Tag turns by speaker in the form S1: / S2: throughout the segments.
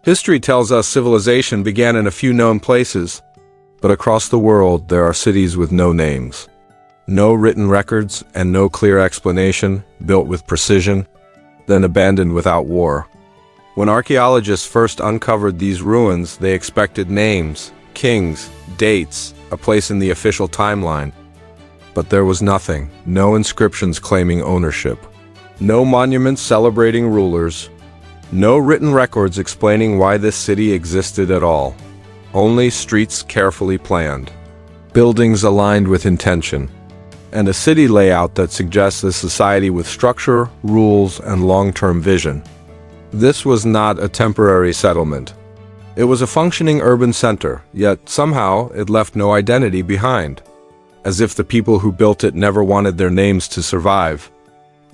S1: History tells us civilization began in a few known places, but across the world there are cities with no names. No written records and no clear explanation, built with precision, then abandoned without war. When archaeologists first uncovered these ruins, they expected names, kings, dates, a place in the official timeline. But there was nothing, no inscriptions claiming ownership, no monuments celebrating rulers, no written records explaining why this city existed at all. Only streets carefully planned, buildings aligned with intention, and a city layout that suggests a society with structure, rules, and long-term vision. This was not a temporary settlement. It was a functioning urban center, yet somehow it left no identity behind, as if the people who built it never wanted their names to survive.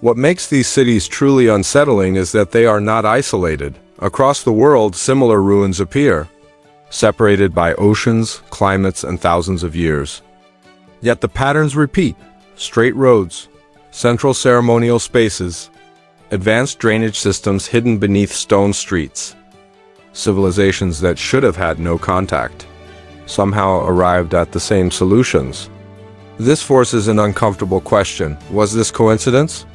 S1: What makes these cities truly unsettling is that they are not isolated. Across the world, similar ruins appear, separated by oceans, climates, and thousands of years. Yet the patterns repeat: straight roads, central ceremonial spaces, advanced drainage systems hidden beneath stone streets. Civilizations that should have had no contact somehow arrived at the same solutions. This forces an uncomfortable question. Was this coincidence?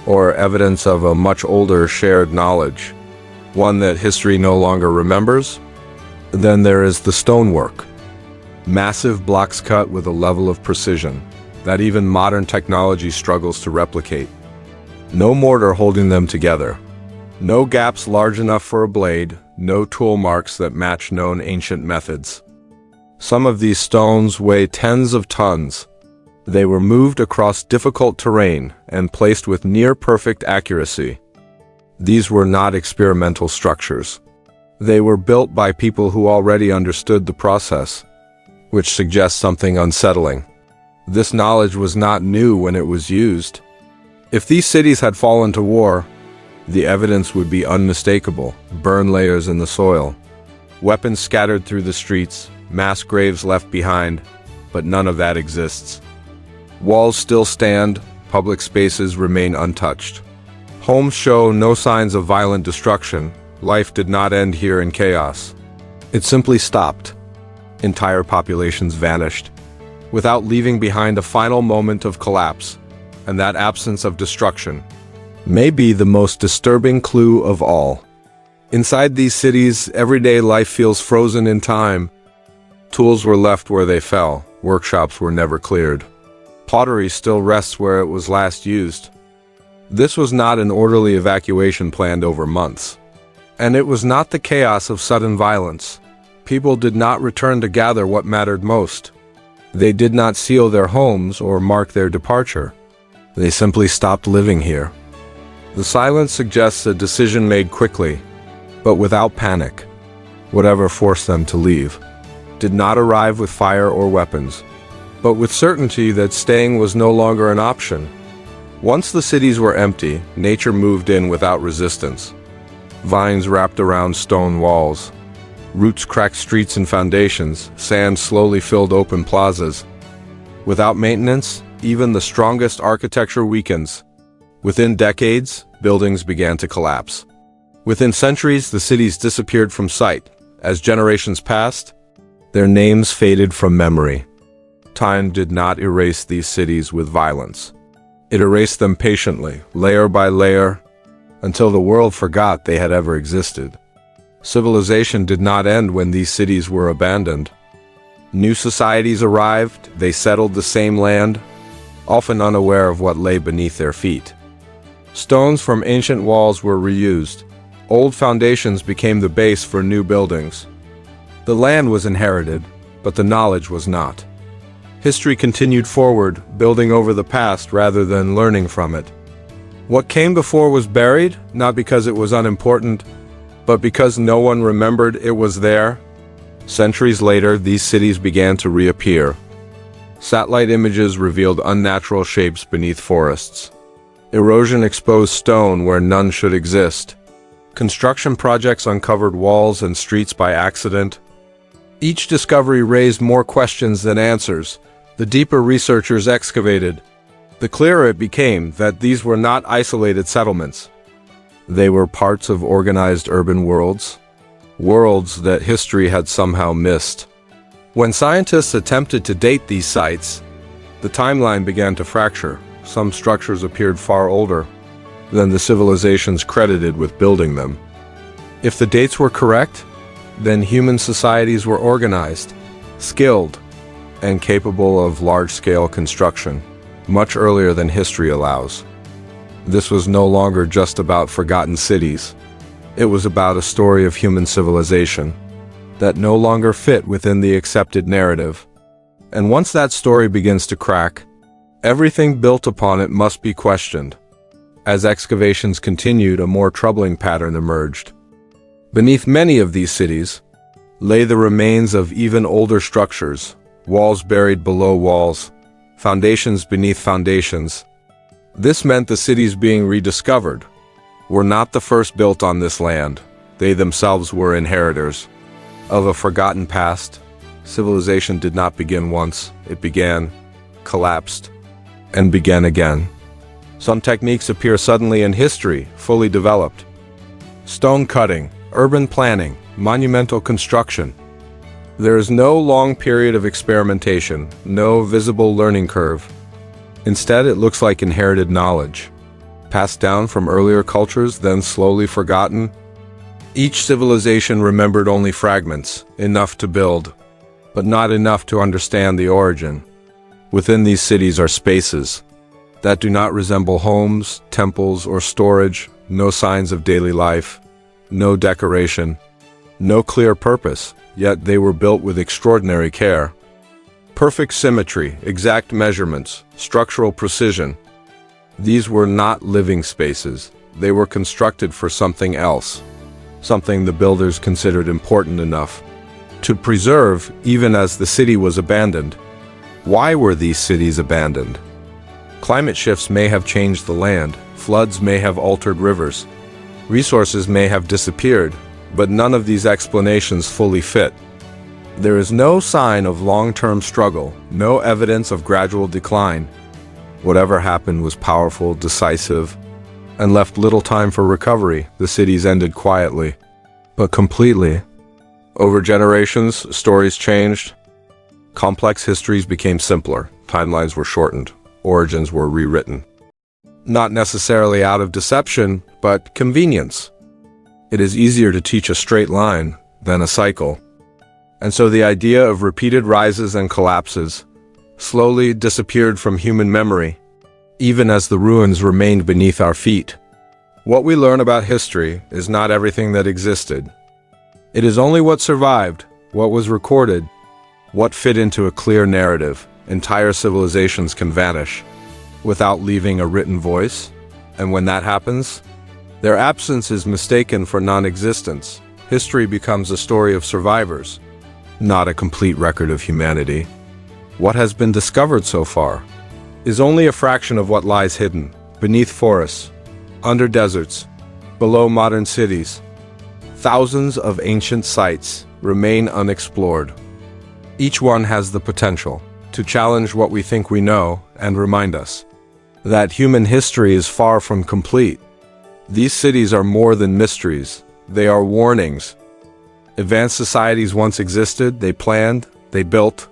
S1: Or evidence of a much older shared knowledge? One that history no longer remembers? Then there is the stonework. Massive blocks cut with a level of precision that even modern technology struggles to replicate. No mortar holding them together. No gaps large enough for a blade, no tool marks that match known ancient methods. Some of these stones weigh tens of tons. They were moved across difficult terrain and placed with near-perfect accuracy. These were not experimental structures. They were built by people who already understood the process, which suggests something unsettling. This knowledge was not new when it was used. If these cities had fallen to war, the evidence would be unmistakable: burn layers in the soil, weapons scattered through the streets, mass graves left behind, but none of that exists. Walls still stand, public spaces remain untouched. Homes show no signs of violent destruction. Life did not end here in chaos. It simply stopped. Entire populations vanished, without leaving behind a final moment of collapse, and that absence of destruction may be the most disturbing clue of all. Inside these cities, everyday life feels frozen in time. Tools were left where they fell. Workshops were never cleared. Pottery still rests where it was last used. This was not an orderly evacuation planned over months. And it was not the chaos of sudden violence. People did not return to gather what mattered most. They did not seal their homes or mark their departure. They simply stopped living here. The silence suggests a decision made quickly, but without panic. Whatever forced them to leave did not arrive with fire or weapons, but with certainty that staying was no longer an option. Once the cities were empty, nature moved in without resistance. Vines wrapped around stone walls. Roots cracked streets and foundations. Sand slowly filled open plazas. Without maintenance, even the strongest architecture weakens. Within decades, buildings began to collapse. Within centuries, the cities disappeared from sight. As generations passed, their names faded from memory. Time did not erase these cities with violence. It erased them patiently, layer by layer, until the world forgot they had ever existed. Civilization did not end when these cities were abandoned. New societies arrived, they settled the same land, often unaware of what lay beneath their feet. Stones from ancient walls were reused. Old foundations became the base for new buildings. The land was inherited, but the knowledge was not. History continued forward, building over the past rather than learning from it. What came before was buried, not because it was unimportant, but because no one remembered it was there. Centuries later, these cities began to reappear. Satellite images revealed unnatural shapes beneath forests. Erosion exposed stone where none should exist. Construction projects uncovered walls and streets by accident. Each discovery raised more questions than answers. The deeper researchers excavated, the clearer it became that these were not isolated settlements. They were parts of organized urban worlds, worlds that history had somehow missed. When scientists attempted to date these sites, the timeline began to fracture. Some structures appeared far older than the civilizations credited with building them. If the dates were correct, then human societies were organized, skilled, and capable of large-scale construction, much earlier than history allows. This was no longer just about forgotten cities. It was about a story of human civilization that no longer fit within the accepted narrative. And once that story begins to crack, everything built upon it must be questioned. As excavations continued, a more troubling pattern emerged. Beneath many of these cities lay the remains of even older structures, walls buried below walls, foundations beneath foundations. This meant the cities being rediscovered were not the first built on this land. They themselves were inheritors of a forgotten past. Civilization did not begin once. It began, collapsed, and began again. Some techniques appear suddenly in history, fully developed. Stone cutting, urban planning, monumental construction. There is no long period of experimentation, no visible learning curve. Instead, it looks like inherited knowledge, passed down from earlier cultures, then slowly forgotten. Each civilization remembered only fragments, enough to build, but not enough to understand the origin. Within these cities are spaces that do not resemble homes, temples, or storage, no signs of daily life, no decoration, no clear purpose, yet they were built with extraordinary care. Perfect symmetry, exact measurements, structural precision. These were not living spaces. They were constructed for something else, something the builders considered important enough to preserve even as the city was abandoned. Why were these cities abandoned? Climate shifts may have changed the land, floods may have altered rivers, resources may have disappeared, but none of these explanations fully fit. There is no sign of long-term struggle, no evidence of gradual decline. Whatever happened was powerful, decisive, and left little time for recovery. The cities ended quietly, but completely. Over generations, stories changed. Complex histories became simpler, timelines were shortened, origins were rewritten. Not necessarily out of deception, but convenience. It is easier to teach a straight line than a cycle. And so the idea of repeated rises and collapses slowly disappeared from human memory, even as the ruins remained beneath our feet. What we learn about history is not everything that existed. It is only what survived, what was recorded, what fit into a clear narrative. Entire civilizations can vanish without leaving a written voice, and when that happens, their absence is mistaken for non-existence. History becomes a story of survivors, not a complete record of humanity. What has been discovered so far is only a fraction of what lies hidden, beneath forests, under deserts, below modern cities. Thousands of ancient sites remain unexplored. Each one has the potential to challenge what we think we know and remind us that human history is far from complete. These cities are more than mysteries. They are warnings. Advanced societies once existed, they planned, they built,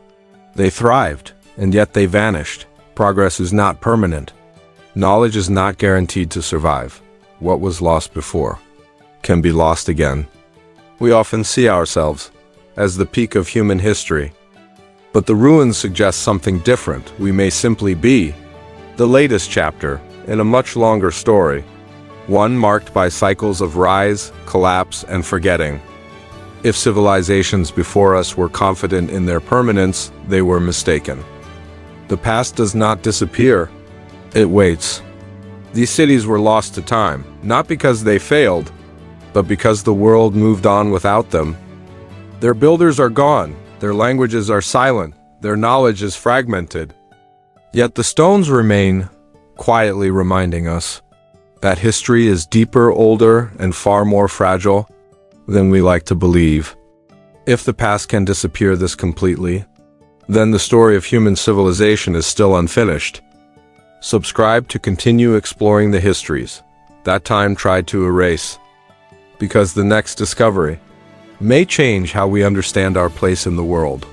S1: they thrived, and yet they vanished. Progress is not permanent. Knowledge is not guaranteed to survive. What was lost before can be lost again. We often see ourselves as the peak of human history, but the ruins suggest something different. We may simply be the latest chapter in a much longer story, one marked by cycles of rise, collapse, and forgetting. If civilizations before us were confident in their permanence, they were mistaken. The past does not disappear, it waits. These cities were lost to time, not because they failed, but because the world moved on without them. Their builders are gone, their languages are silent, their knowledge is fragmented. Yet the stones remain, quietly reminding us that history is deeper, older, and far more fragile than we like to believe. If the past can disappear this completely, then the story of human civilization is still unfinished. Subscribe to continue exploring the histories that time tried to erase, because the next discovery may change how we understand our place in the world.